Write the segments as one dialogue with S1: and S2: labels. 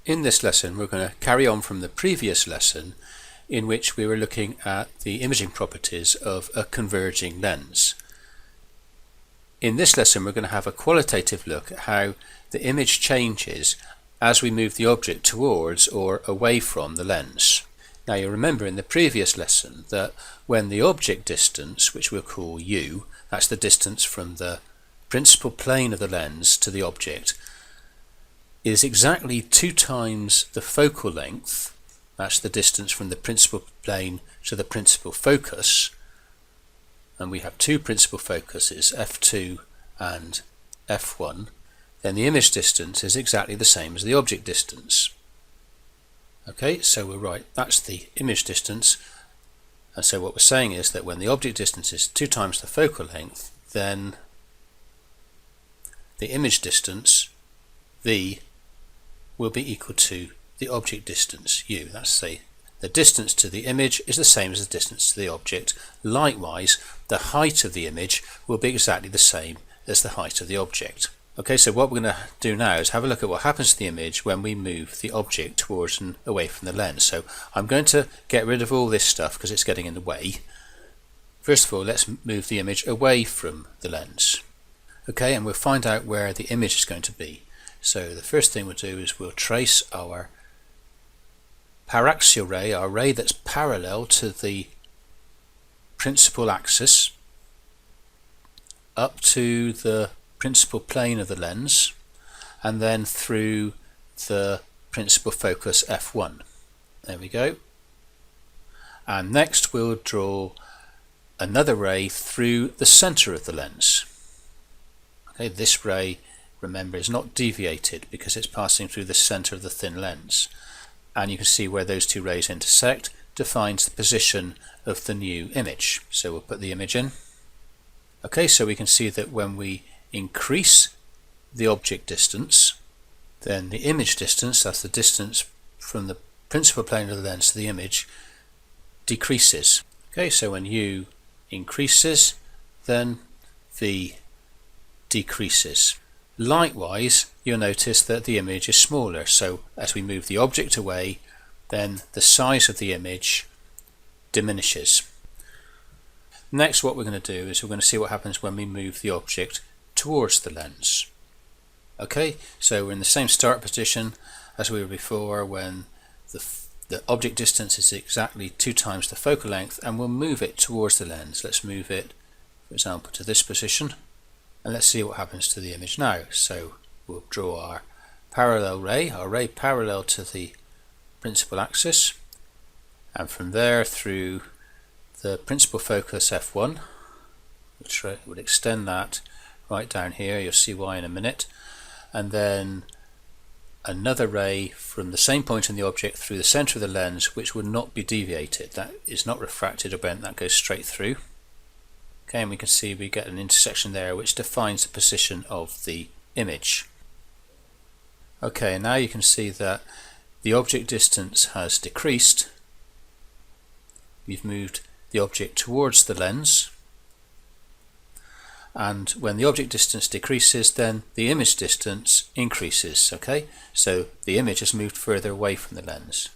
S1: In this lesson we're going to carry on from the previous lesson in which we were looking at the imaging properties of a converging lens. In this lesson we're going to have a qualitative look at how the image changes as we move the object towards or away from the lens. Now you remember in the previous lesson that when the object distance, which we'll call u, that's the distance from the principal plane of the lens to the object, is exactly 2 times the focal length, that's the distance from the principal plane to the principal focus, and we have 2 principal focuses, f2 and f1, then the image distance is exactly the same as the object distance. Okay, so we'll write that's the image distance, and so what we're saying is that when the object distance is 2 times the focal length, then the image distance, v, will be equal to the object distance, u. That's the distance to the image is the same as the distance to the object. Likewise, the height of the image will be exactly the same as the height of the object. Okay, so what we're going to do now is have a look at what happens to the image when we move the object towards and away from the lens. So I'm going to get rid of all this stuff because it's getting in the way. First of all, let's move the image away from the lens. Okay, and we'll find out where the image is going to be. So the first thing we'll do is we'll trace our paraxial ray, our ray that's parallel to the principal axis, up to the principal plane of the lens, and then through the principal focus f1. There we go. And next we'll draw another ray through the center of the lens. Okay, this ray, remember, is not deviated because it's passing through the center of the thin lens, and you can see where those 2 rays intersect defines the position of the new image. So we'll put the image in. Okay, so we can see that when we increase the object distance, then the image distance, that's the distance from the principal plane of the lens to the image, decreases. Okay, so when u increases, then v decreases. Likewise, you'll notice that the image is smaller, so as we move the object away, then the size of the image diminishes. Next, what we're going to do is we're going to see what happens when we move the object towards the lens. Okay, so we're in the same start position as we were before when the object distance is exactly 2 times the focal length, and we'll move it towards the lens. Let's move it, for example, to this position, and let's see what happens to the image now. So we'll draw our parallel ray, our ray parallel to the principal axis, and from there through the principal focus f1, which would extend that right down here, you'll see why in a minute, and then another ray from the same point in the object through the center of the lens, which would not be deviated, that is not refracted or bent, that goes straight through. Okay, and we can see we get an intersection there which defines the position of the image. Okay, now you can see that the object distance has decreased. We've moved the object towards the lens, and when the object distance decreases, then the image distance increases. Okay, so the image has moved further away from the lens.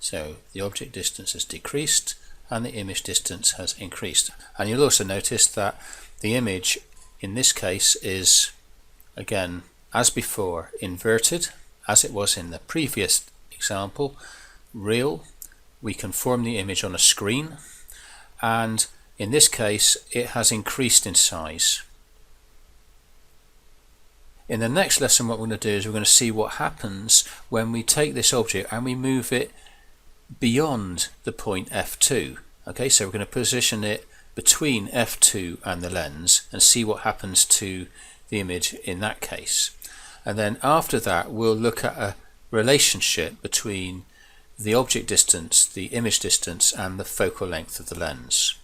S1: So the object distance has decreased and the image distance has increased. And you'll also notice that the image in this case is, again, as before, inverted, as it was in the previous example, real. We can form the image on a screen, and in this case it has increased in size. In the next lesson what we're going to do is we're going to see what happens when we take this object and we move it beyond the point f2. Okay, so we're going to position it between f2 and the lens and see what happens to the image in that case. And then after that we'll look at a relationship between the object distance, the image distance, and the focal length of the lens.